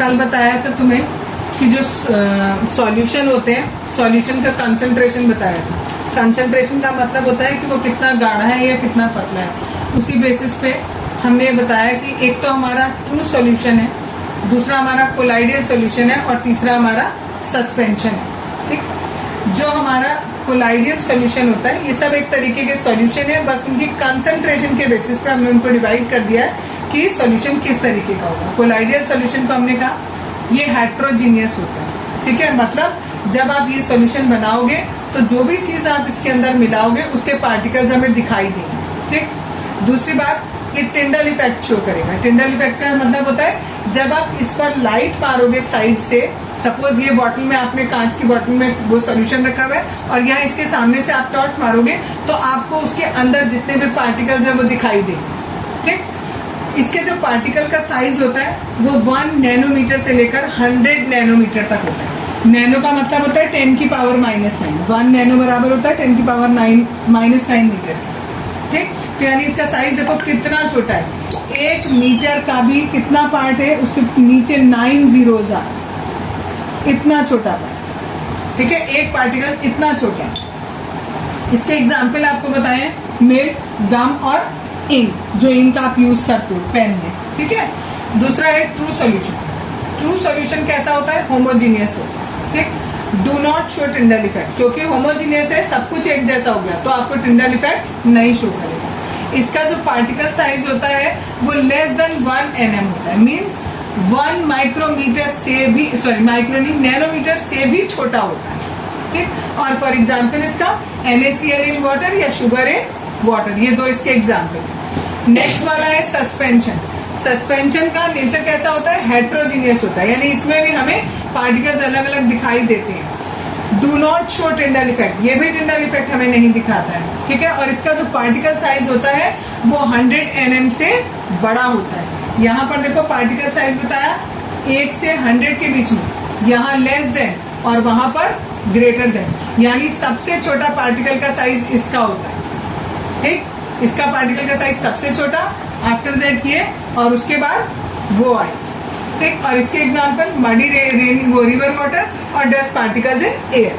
कल बताया था तुम्हें कि जो सॉल्यूशन होते हैं, सॉल्यूशन का कंसंट्रेशन बताया था। कंसंट्रेशन का मतलब होता है कि वो कितना गाढ़ा है या कितना पतला है। उसी बेसिस पे हमने बताया कि एक तो हमारा ट्रू सॉल्यूशन है, दूसरा हमारा कोलाइडियल सॉल्यूशन है और तीसरा हमारा सस्पेंशन है। ठीक, जो हमारा कोलाइडियल सॉल्यूशन होता है, ये सब एक तरीके के सॉल्यूशन है, बस उनकी कंसंट्रेशन के बेसिस पे हमने उनको डिवाइड कर दिया है कि सॉल्यूशन किस तरीके का होगा। कोलाइडियल सॉल्यूशन को हमने कहा ये हेट्रोजीनियस होता है। ठीक है, मतलब जब आप ये सॉल्यूशन बनाओगे तो जो भी चीज आप इसके अंदर मिलाओगे उसके पार्टिकल्स हमें दिखाई देंगे। ठीक, दूसरी बात, ये टिंडल इफेक्ट शो करेगा। टिंडल इफेक्ट का मतलब होता है जब आप इस पर लाइट मारोगे साइड से, सपोज ये बॉटल में, आपने कांच की बॉटल में वो सॉल्यूशन रखा हुआ है और यहाँ इसके सामने से आप टॉर्च मारोगे तो आपको उसके अंदर जितने भी पार्टिकल्स है वो दिखाई देंगे। ठीक, इसके जो पार्टिकल का साइज होता है वो 1 नैनोमीटर से लेकर 100 नैनोमीटर तक होता है। नैनो का मतलब होता है 10 की पावर -9। 1 नैनो बराबर होता है 10 की पावर -9 मीटर। ठीक, तो यानी इसका साइज देखो कितना छोटा है। 1 मीटर का भी कितना पार्ट है, उसके नीचे 9 zeros आ, इतना छोटा पार्ट। ठीक है, एक पार्टिकल इतना छोटा है। इसके एग्जाम्पल आपको बताएं, मिल्क, गम और इंक, जो इंक आप यूज करते हो पेन में। ठीक है, दूसरा है ट्रू सॉल्यूशन। ट्रू सॉल्यूशन कैसा होता है, होमोजीनियस होता है। ठीक, do not show Tyndall effect, क्योंकि होमोजीनियस है, सब कुछ एक जैसा हो गया तो आपको टिंडल इफेक्ट नहीं शो करेगा। इसका जो पार्टिकल साइज होता है वो लेस देन 1 nm होता है, मीन्स 1 माइक्रोमीटर से भी, सॉरी माइक्रो नहीं, नैनोमीटर से भी छोटा होता है। ठीक, और फॉर एग्जाम्पल इसका NaCl इन वाटर या शुगर इन वाटर, ये दो इसके एग्जाम्पल। नेक्स्ट वाला है सस्पेंशन। सस्पेंशन का नेचर कैसा होता है, हेट्रोजीनियस होता है, यानी इसमें भी हमें पार्टिकल्स अलग अलग दिखाई देते हैं। Do not show Tyndall effect, ये भी टिंडल इफेक्ट हमें नहीं दिखाता है। ठीक है, और इसका जो पार्टिकल साइज होता है वो 100 nm से बड़ा होता है। यहाँ पर देखो पार्टिकल साइज बताया 1 से 100 के बीच में, यहाँ लेस देन और वहां पर ग्रेटर देन, यानी सबसे छोटा पार्टिकल का साइज इसका होता है। ठीक, इसका पार्टिकल का साइज सबसे छोटा, आफ्टर दैट ये, और उसके बाद वो आए। ठीक, और इसके एग्जाम्पल मडी रेन, वो रिवर वाटर और डस्ट पार्टिकल्स इन एयर।